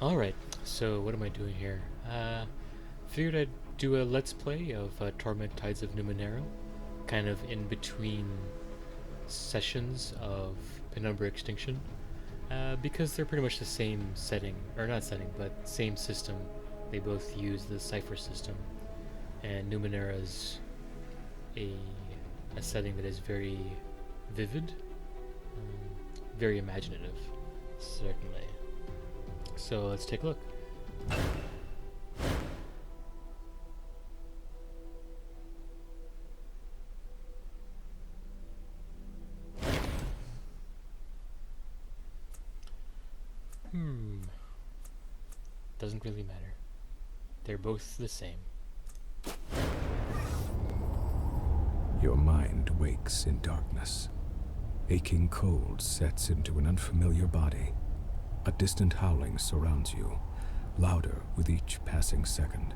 Alright, so what am I doing here? Figured I'd do a let's play of Torment Tides of Numenera, kind of in between sessions of Penumbra Extinction, because they're pretty much the same setting, or not setting, but same system. They both use the Cipher system, and Numenera is a, a setting that is very vivid, very imaginative, certainly. So let's take a look. Doesn't really matter. They're both the same. Your mind wakes in darkness. Aching cold sets into an unfamiliar body. A distant howling surrounds you, louder with each passing second.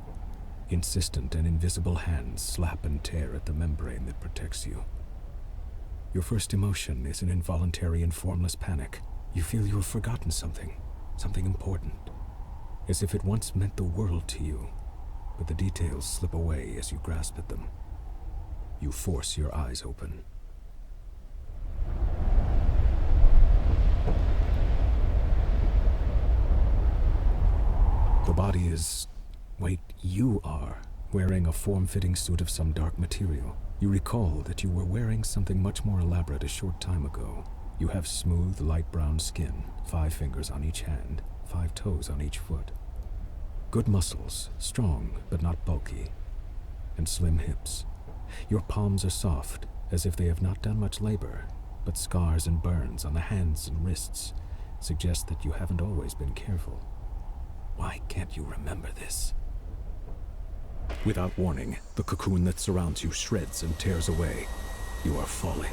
Insistent and invisible hands slap and tear at the membrane that protects you. Your first emotion is an involuntary and formless panic. You feel you have forgotten something important, as if it once meant the world to you, but the details slip away as you grasp at them. You force your eyes open. The body is... wait, you are wearing a form-fitting suit of some dark material. You recall that you were wearing something much more elaborate a short time ago. You have smooth, light brown skin, 5 fingers on each hand, 5 toes on each foot. Good muscles, strong but not bulky, and slim hips. Your palms are soft, as if they have not done much labor, but scars and burns on the hands and wrists suggest that you haven't always been careful. Why can't you remember this? Without warning, the cocoon that surrounds you shreds and tears away. You are falling.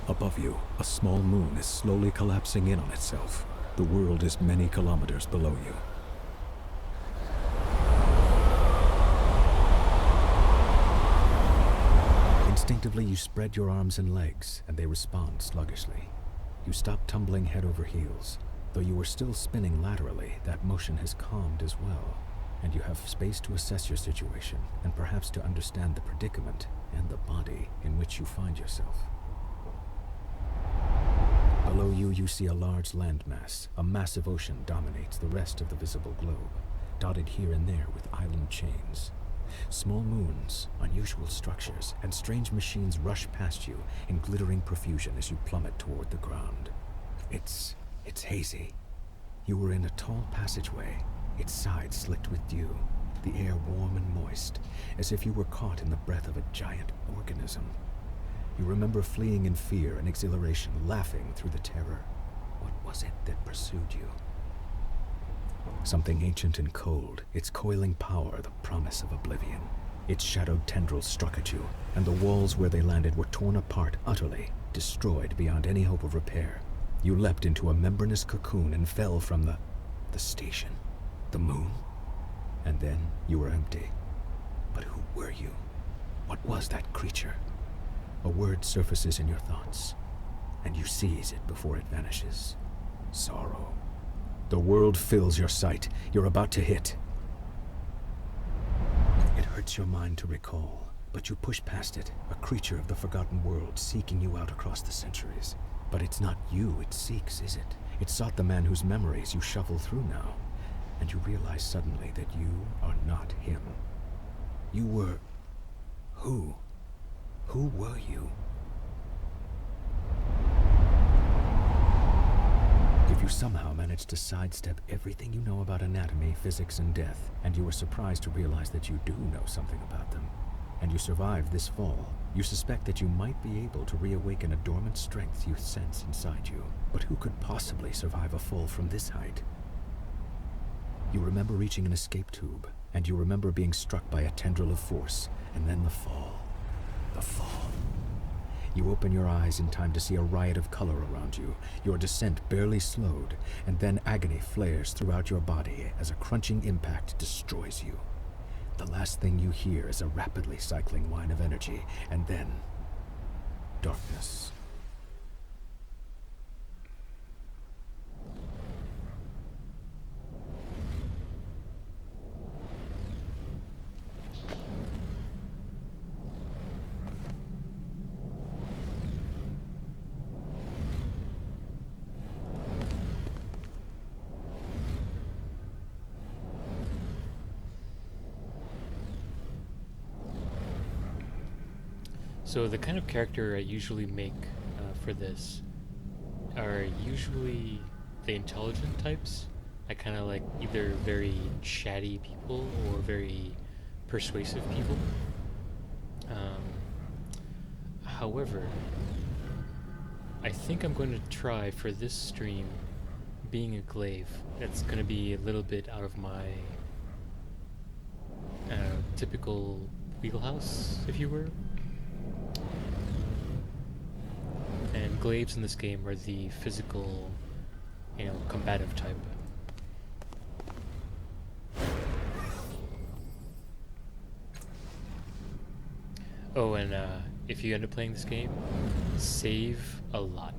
Above you, a small moon is slowly collapsing in on itself. The world is many kilometers below you. Instinctively, you spread your arms and legs, and they respond sluggishly. You stop tumbling head over heels. Though you are still spinning laterally, that motion has calmed as well, and you have space to assess your situation, and perhaps to understand the predicament and the body in which you find yourself. Below you, you see a large landmass. A massive ocean dominates the rest of the visible globe, dotted here and there with island chains. Small moons, unusual structures, and strange machines rush past you in glittering profusion as you plummet toward the ground. It's hazy. You were in a tall passageway, its sides slicked with dew, the air warm and moist, as if you were caught in the breath of a giant organism. You remember fleeing in fear and exhilaration, laughing through the terror. What was it that pursued you? Something ancient and cold, its coiling power the promise of oblivion. Its shadowed tendrils struck at you, and the walls where they landed were torn apart utterly, destroyed beyond any hope of repair. You leapt into a membranous cocoon and fell from the station, the moon, and then you were empty. But who were you? What was that creature? A word surfaces in your thoughts, and you seize it before it vanishes. Sorrow. The world fills your sight. You're about to hit. It hurts your mind to recall, but you push past it, a creature of the forgotten world seeking you out across the centuries. But it's not you it seeks, is it? It sought the man whose memories you shuffle through now, and you realize suddenly that you are not him. You were... who? Who were you? If you somehow managed to sidestep everything you know about anatomy, physics, and death, and you were surprised to realize that you do know something about them, and you survived this fall, you suspect that you might be able to reawaken a dormant strength you sense inside you. But who could possibly survive a fall from this height? You remember reaching an escape tube, and you remember being struck by a tendril of force, and then the fall. The fall. You open your eyes in time to see a riot of color around you, your descent barely slowed, and then agony flares throughout your body as a crunching impact destroys you. The last thing you hear is a rapidly cycling whine of energy, and then... darkness. So the kind of character I usually make for this are usually the intelligent types. I kind of like either very chatty people or very persuasive people. Um, However, I think I'm going to try for this stream being a glaive. That's going to be a little bit out of my typical wheelhouse, if you were. And glaives in this game are the physical, combative type. Oh, and if you end up playing this game, save a lot.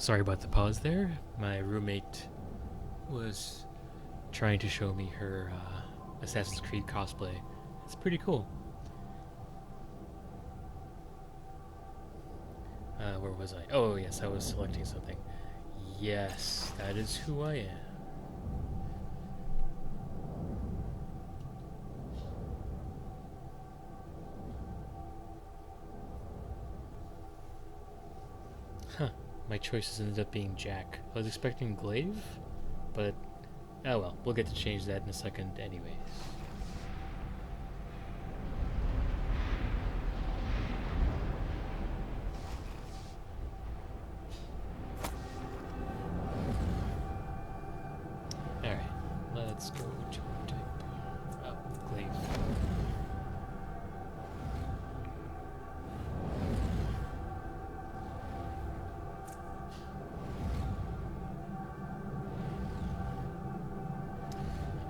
Sorry about the pause there. My roommate was trying to show me her Assassin's Creed cosplay. It's pretty cool. Where was I? Oh, yes, I was selecting something. Yes, that is who I am. Huh, my choices ended up being Jack. I was expecting Glaive, but oh well, we'll get to change that in a second anyways. Alright, let's go to type. Oh, Glaive.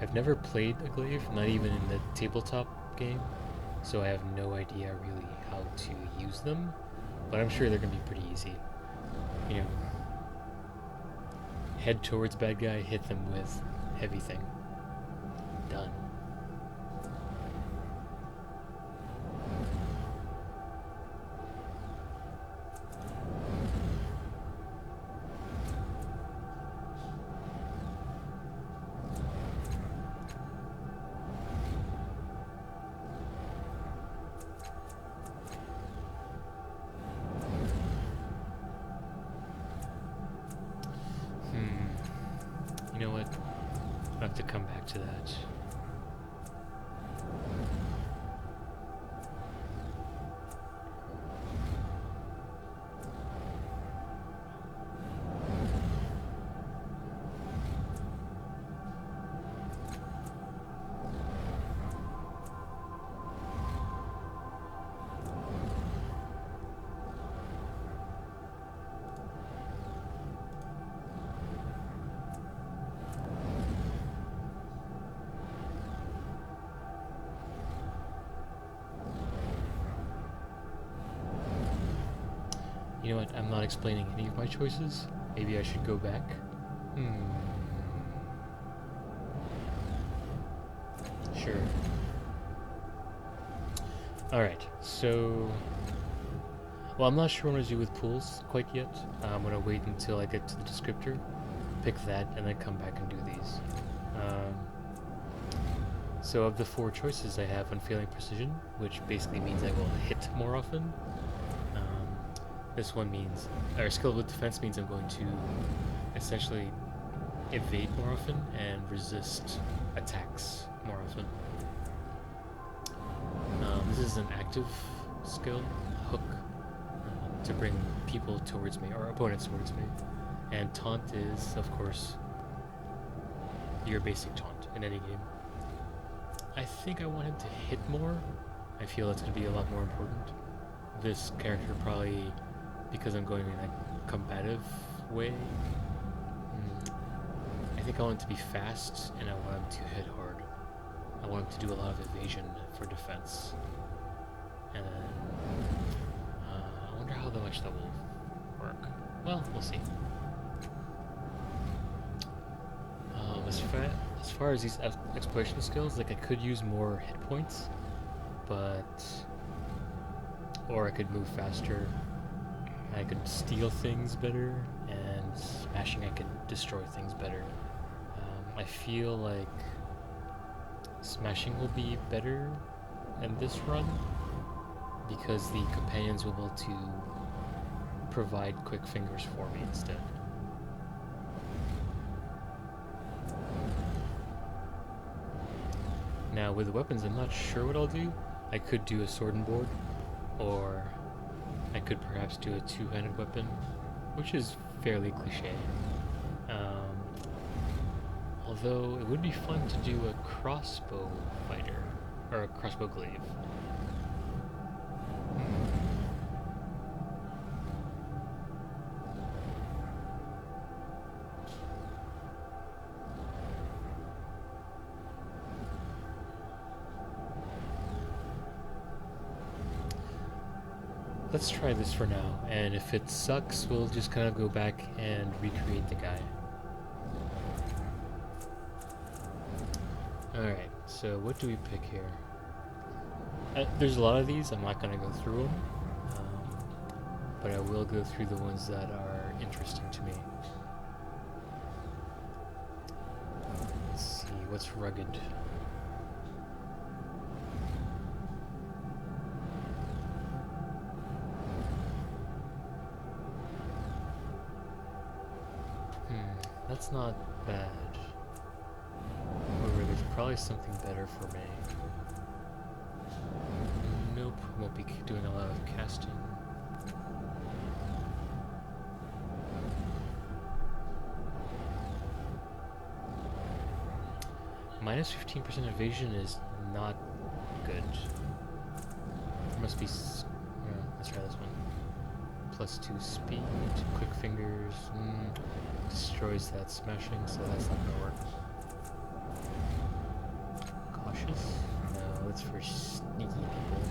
I've never played a glaive, not even in the tabletop game, so I have no idea really how to use them, but I'm sure they're gonna be pretty easy. You know, head towards bad guy, hit them with heavy thing. Done. You know what? I'll have to come back to that. You know what? I'm not explaining any of my choices. Maybe I should go back. Sure. Alright, so... Well, I'm not sure what I'm going to do with pools quite yet. I'm going to wait until I get to the descriptor, pick that, and then come back and do these. So of the 4 choices I have Unfailing Precision, which basically means I will hit more often. This one means, or Skilled with Defense means I'm going to essentially evade more often and resist attacks more often. This is an active skill, Hook, to bring people towards me, or opponents towards me. And Taunt is, of course, your basic taunt in any game. I think I want him to hit more. I feel that's going to be a lot more important. This character probably, because I'm going in a combative way, I think I want him to be fast, and I want him to hit hard. I want him to do a lot of evasion for defense. And then, I wonder how much that will work. Well, we'll see. As far as these exploration skills, like I could use more hit points, but... Or I could move faster. I could steal things better, and smashing I could destroy things better. I feel like smashing will be better in this run because the companions will be able to provide quick fingers for me instead. Now with the weapons, I'm not sure what I'll do. I could do a sword and board, or I could perhaps do a two-handed weapon, which is fairly cliche. Although it would be fun to do a crossbow fighter, or a crossbow glaive. let's try this for now, and if it sucks, we'll just kind of go back and recreate the guy. Alright, so what do we pick here? There's a lot of these, I'm not going to go through them, but I will go through the ones that are interesting to me. Let's see, what's rugged? That's not bad. However, there's probably something better for me. Nope, won't be doing a lot of casting. Minus 15% evasion is not good. There must be. Let's try this one. Plus 2 speed, quick fingers. Destroys that smashing, so that's not gonna work. Cautious? No, that's for sneaky people.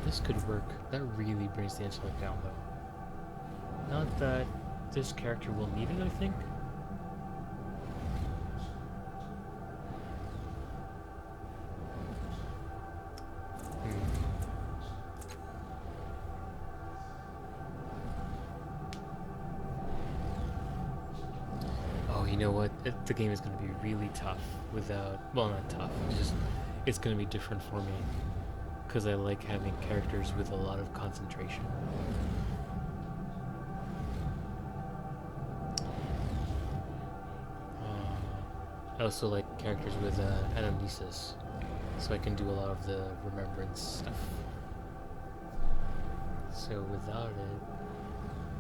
This could work. That really brings the intellect down, though. Not that this character will need it, I think. You know what? The game is going to be really tough without... Well, not tough. It's going to be different for me. Because I like having characters with a lot of concentration. I also like characters with anamnesis. So I can do a lot of the remembrance stuff. So without it,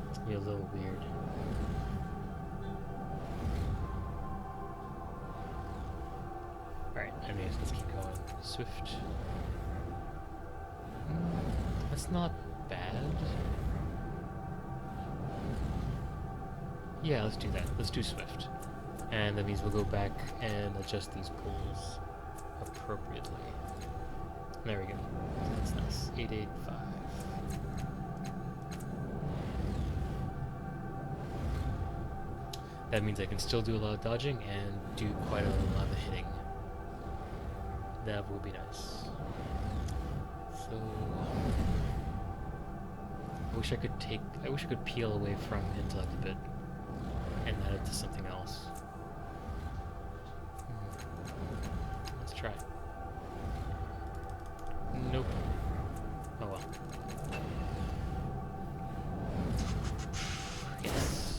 it's going to be a little weird. Alright, anyways, let's keep going. Swift. That's not bad. Yeah, let's do that. Let's do Swift. And that means we'll go back and adjust these pulls appropriately. There we go. That's nice. 885. That means I can still do a lot of dodging and do quite a lot of hitting. That will be nice. So I wish I could peel away from intellect a bit and add it to something else. Let's try. Nope. Oh well. Yes.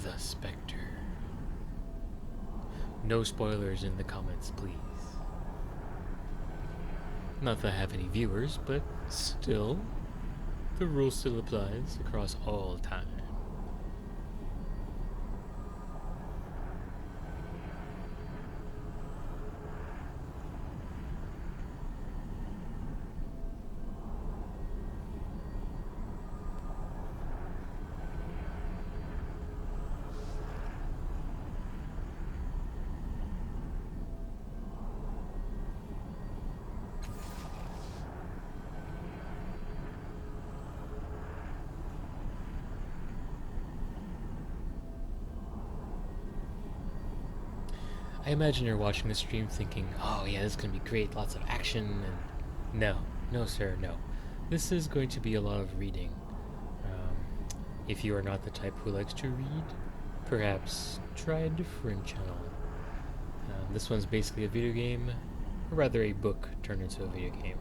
The Spectre. No spoilers in the comments, please. Not that I have any viewers, but still, the rule still applies across all time. I imagine you're watching the stream thinking, oh yeah, this is going to be great, lots of action, and no sir, no. This is going to be a lot of reading. If you are not the type who likes to read, perhaps try a different channel. This one's basically a video game, or rather a book turned into a video game.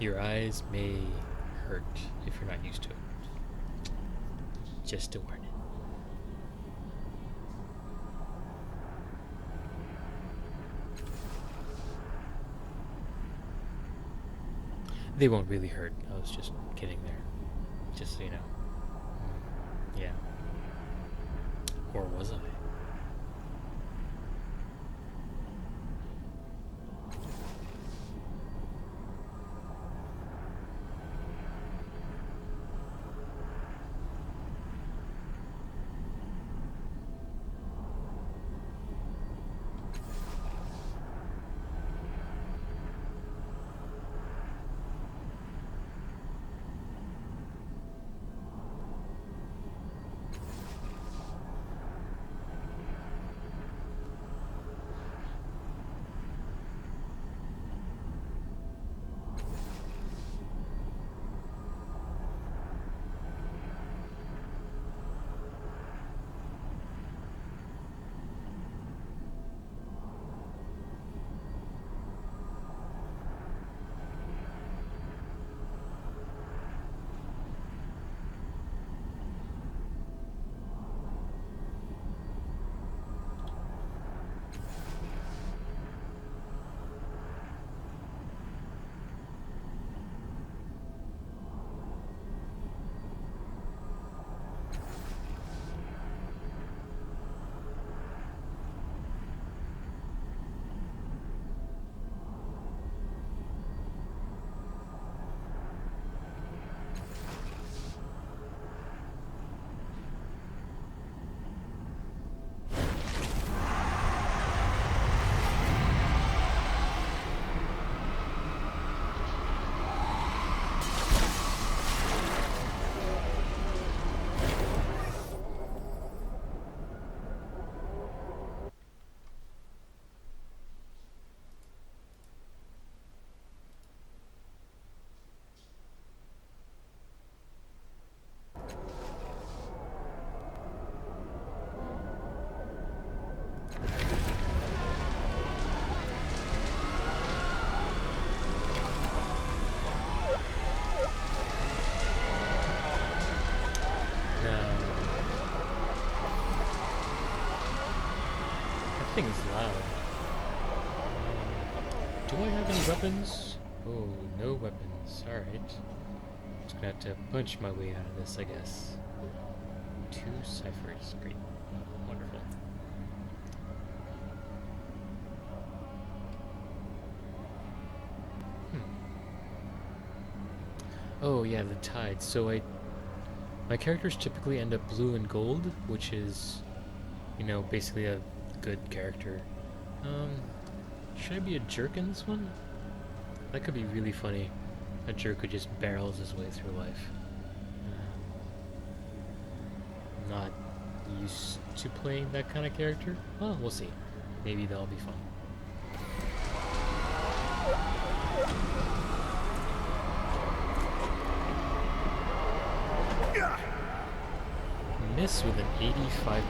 Your eyes may hurt if you're not used to it. Just a warning. They won't really hurt. I was just kidding there. Just so you know. Yeah. Or was I? That thing is loud. Do I have any weapons? Oh, no weapons. Alright. Just gonna have to punch my way out of this, I guess. 2 ciphers. Great. Wonderful. Oh yeah, the tide. So my characters typically end up blue and gold, which is, you know, basically a good character. Should I be a jerk in this one? That could be really funny. A jerk who just barrels his way through life. Not used to playing that kind of character. Well, we'll see. Maybe that'll be fun. Miss with an 85%.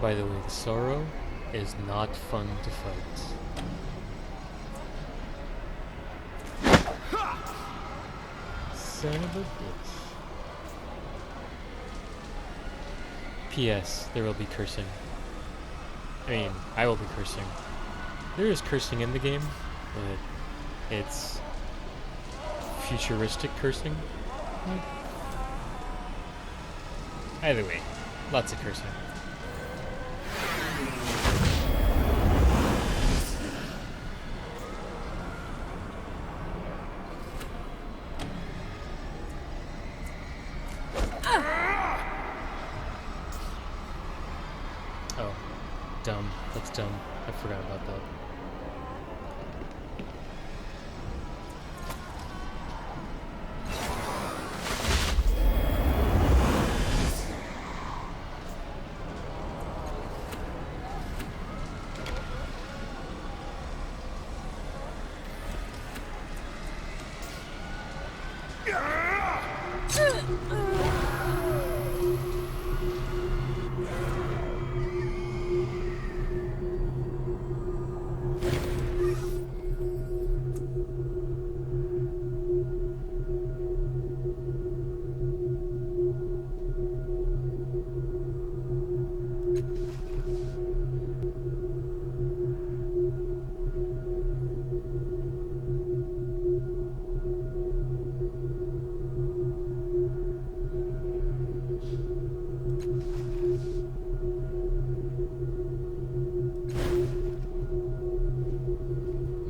By the way, the sorrow is not fun to fight. Son of a bitch. P.S. There will be cursing. I mean, I will be cursing. There is cursing in the game, but it's futuristic cursing. Either way, lots of cursing. Oh, dumb. That's dumb. I forgot about that.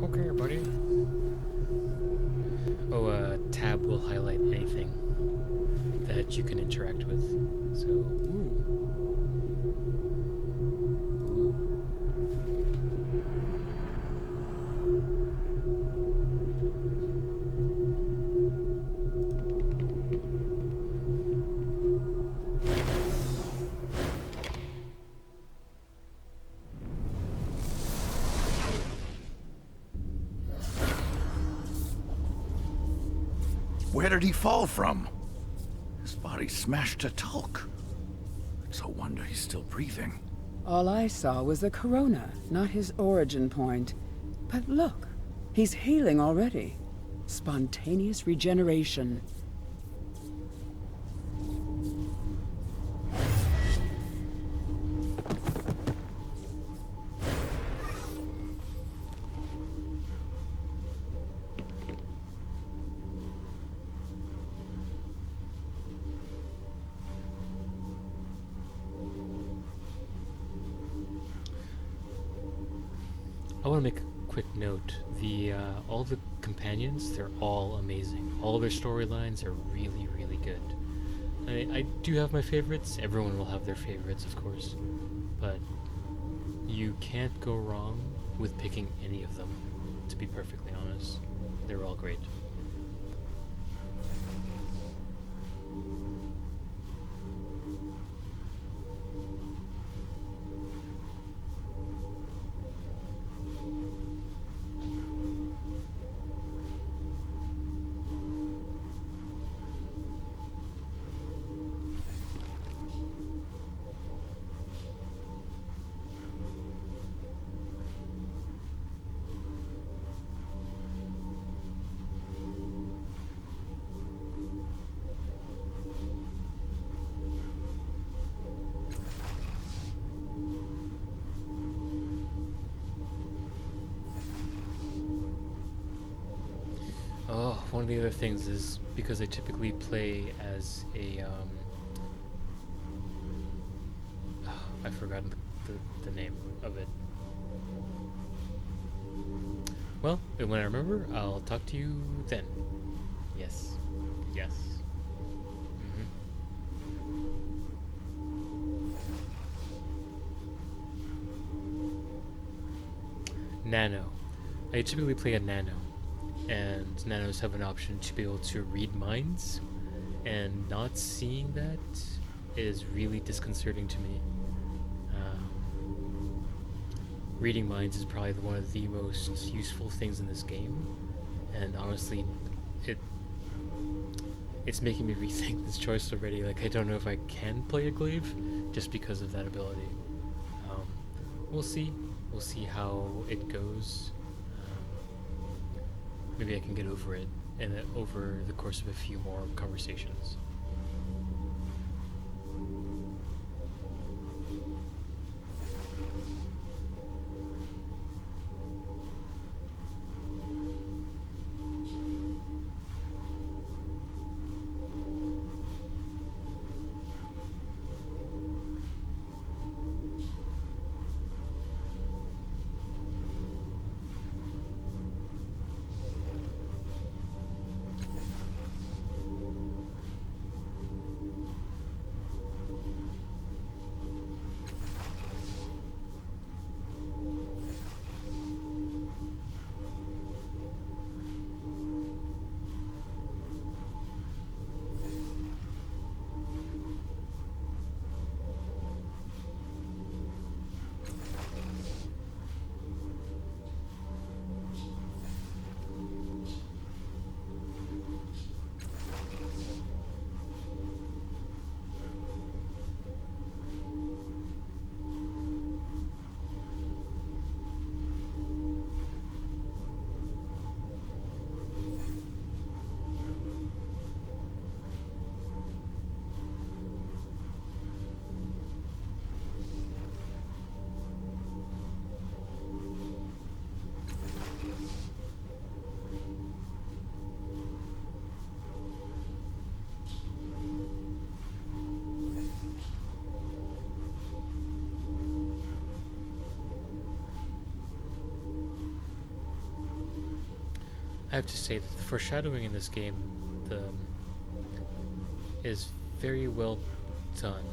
Okay, buddy. Oh, tab will highlight anything that you can interact with. So, ooh. Where did he fall from? His body smashed to talc. It's a wonder he's still breathing. All I saw was the corona, not his origin point. But look, he's healing already. Spontaneous regeneration. I want to make a quick note. All the companions, they're all amazing. All their storylines are really, really good. I do have my favorites. Everyone will have their favorites, of course. But you can't go wrong with picking any of them, to be perfectly honest. They're all great. Oh, one of the other things is because I typically play as a I've forgotten the name of it. Well, when I remember, I'll talk to you then. Yes. Yes. Nano. I typically play a nano, and nanos have an option to be able to read minds, and not seeing that is really disconcerting to me. Reading minds is probably one of the most useful things in this game, and honestly, it's making me rethink this choice already. Like, I don't know if I can play a glaive just because of that ability. We'll see. We'll see how it goes. Maybe I can get over it, and over the course of a few more conversations. I have to say that the foreshadowing in this game the is very well done.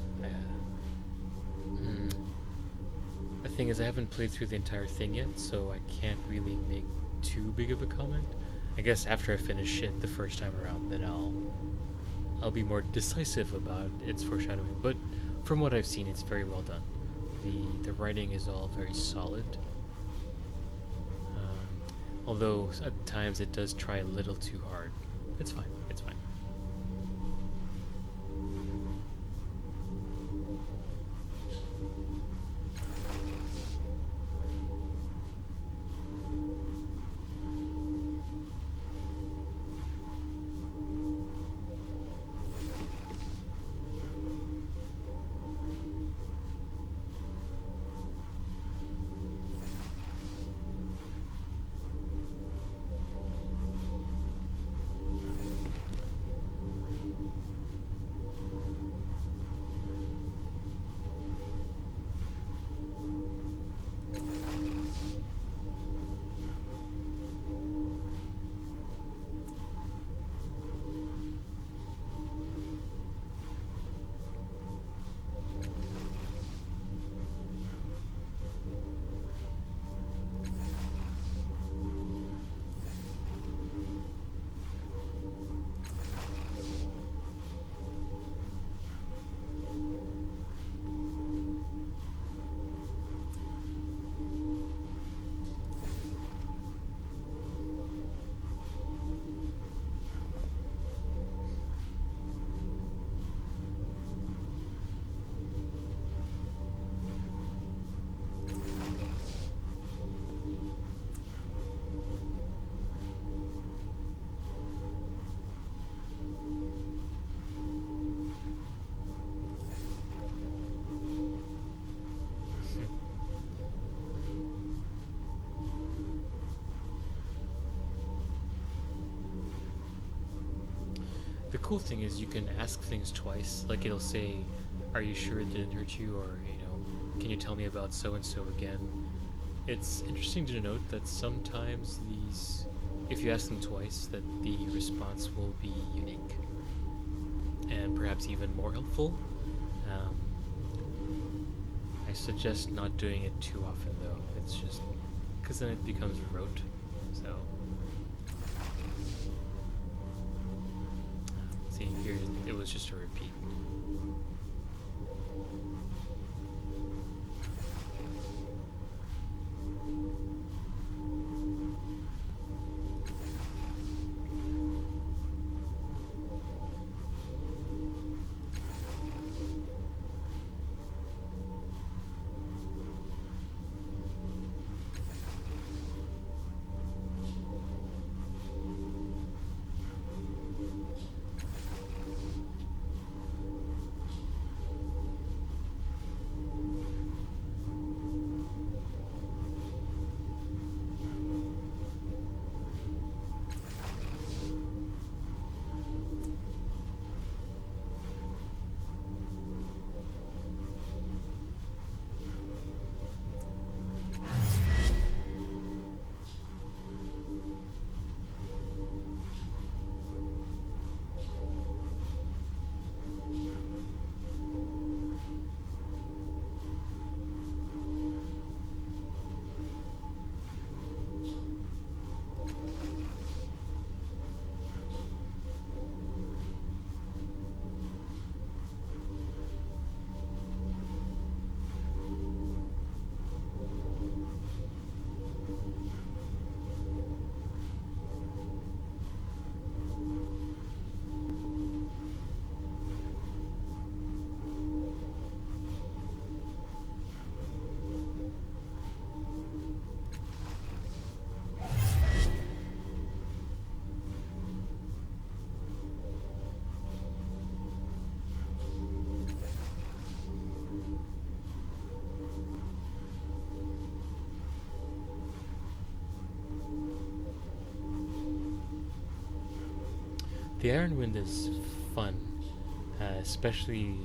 The thing is, I haven't played through the entire thing yet, so I can't really make too big of a comment. I guess after I finish it the first time around, then I'll be more decisive about its foreshadowing. But from what I've seen, it's very well done. The writing is all very solid. Although at times it does try a little too hard. It's fine. It's fine. The cool thing is you can ask things twice. Like it'll say, "Are you sure it didn't hurt you?" Or "Can you tell me about so and so again?" It's interesting to note that sometimes these, if you ask them twice, that the response will be unique and perhaps even more helpful. I suggest not doing it too often though. It's just because then it becomes rote. So. See, here it was just a repeat. The Iron Wind is fun, especially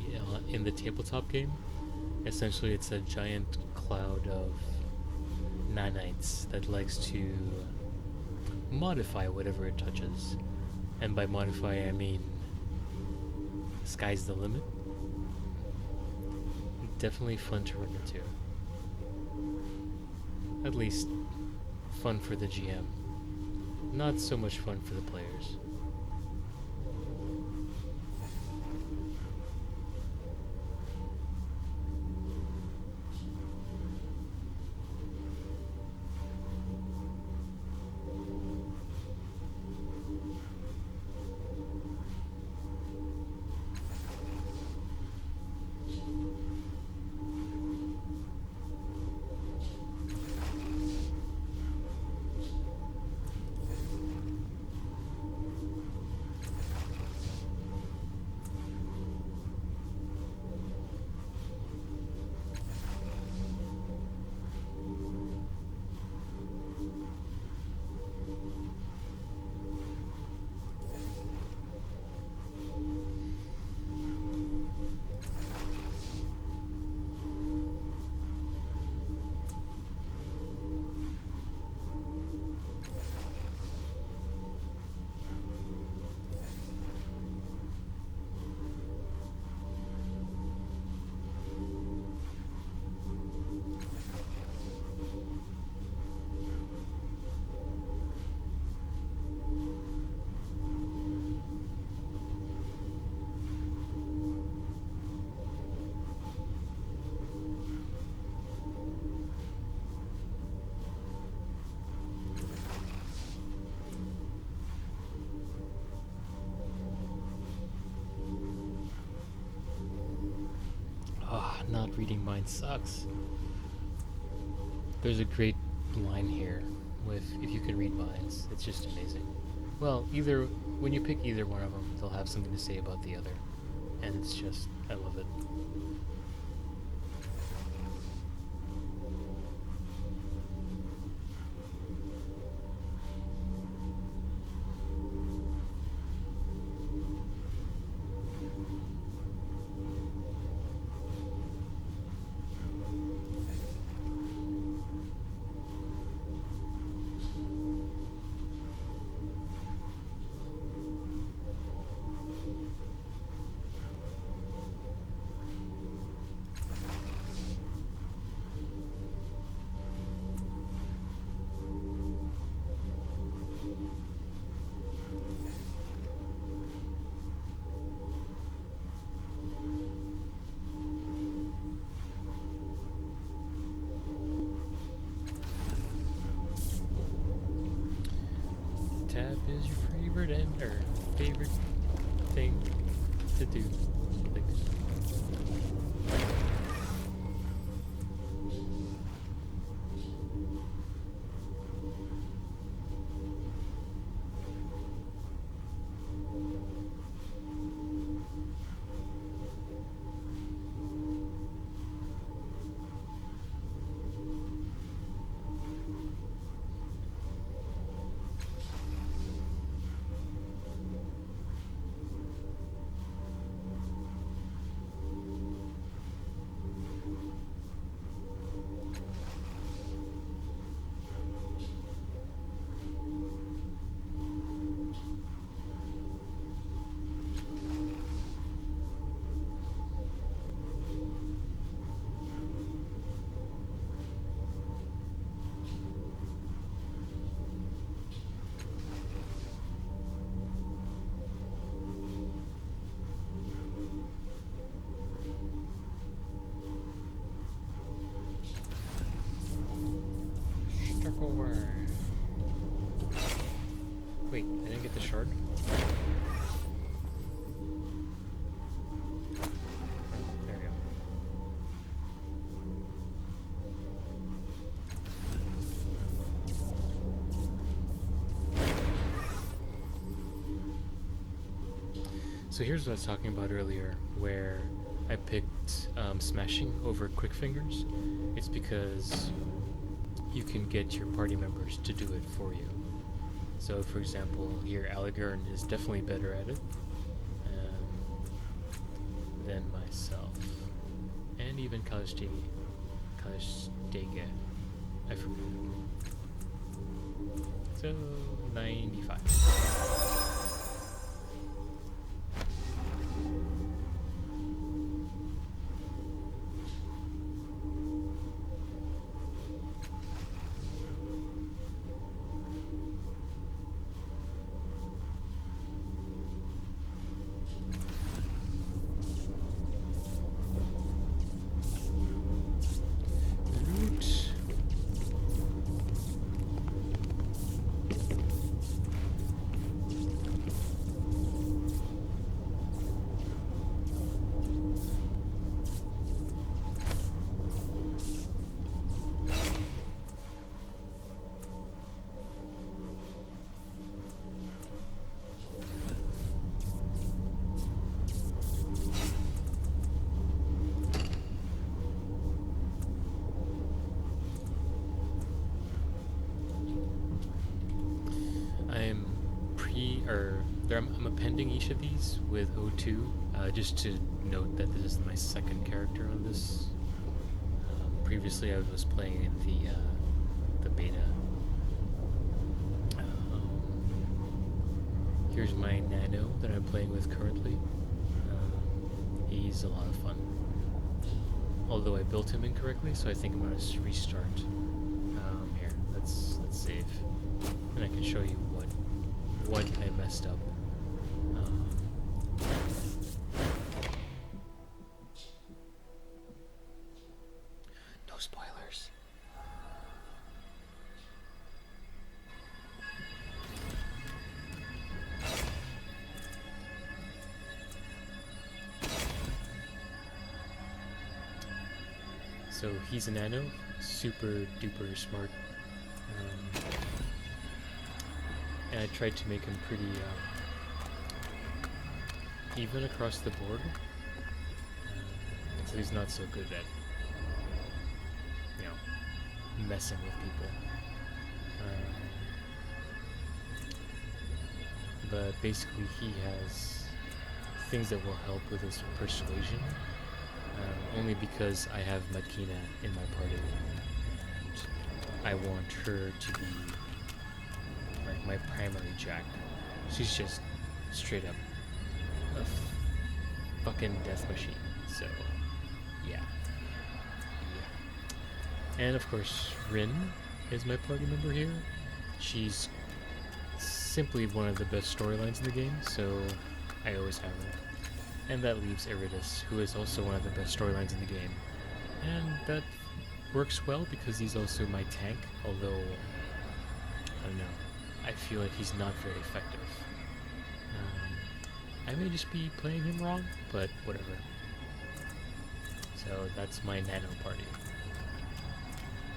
in the tabletop game. Essentially, it's a giant cloud of nanites that likes to modify whatever it touches. And by modify, I mean sky's the limit. Definitely fun to run into. At least fun for the GM. Not so much fun for the players. Not reading minds sucks. There's a great line here with if you can read minds. It's just amazing. Well, when you pick either one of them, they'll have something to say about the other. And it's just, I love it. Tap is your favorite thing to do. Like, Or... Wait, I didn't get the shard? There we go. So here's what I was talking about earlier, where I picked smashing over quick fingers. It's because you can get your party members to do it for you. So, for example, here Allegern is definitely better at it than myself, and even Kalistege. I forget. So 95. Loot. I'm appending each of these with O2, just to note that this is my second character on this. Previously, I was playing in the beta. Here's my Nano that I'm playing with currently. He's a lot of fun. Although I built him incorrectly, so I think I'm gonna restart. Here, let's save, and I can show you what I messed up. No spoilers. So he's a nano, super duper smart. And I tried to make him pretty even across the board, so he's not so good at, messing with people. But basically he has things that will help with his persuasion, only because I have Makina in my party, and I want her to be like my primary jack. She's just straight up a fucking death machine. So yeah. And of course Rin is my party member here. She's simply one of the best storylines in the game, so I always have her. And that leaves Iridus, who is also one of the best storylines in the game. And that works well because he's also my tank, although I don't know, I feel like he's not very effective. I may just be playing him wrong, but whatever. So that's my nano party.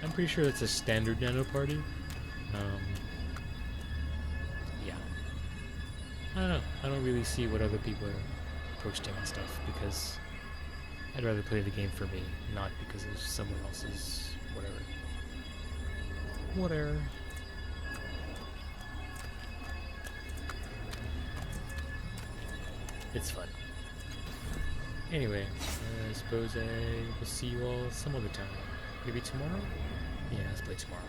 I'm pretty sure that's a standard nano party. Yeah. I don't know. I don't really see what other people are posting and stuff, because I'd rather play the game for me, not because of someone else's whatever. Whatever. It's fun. Anyway, I suppose I will see you all some other time. Maybe tomorrow? Yeah, let's play tomorrow.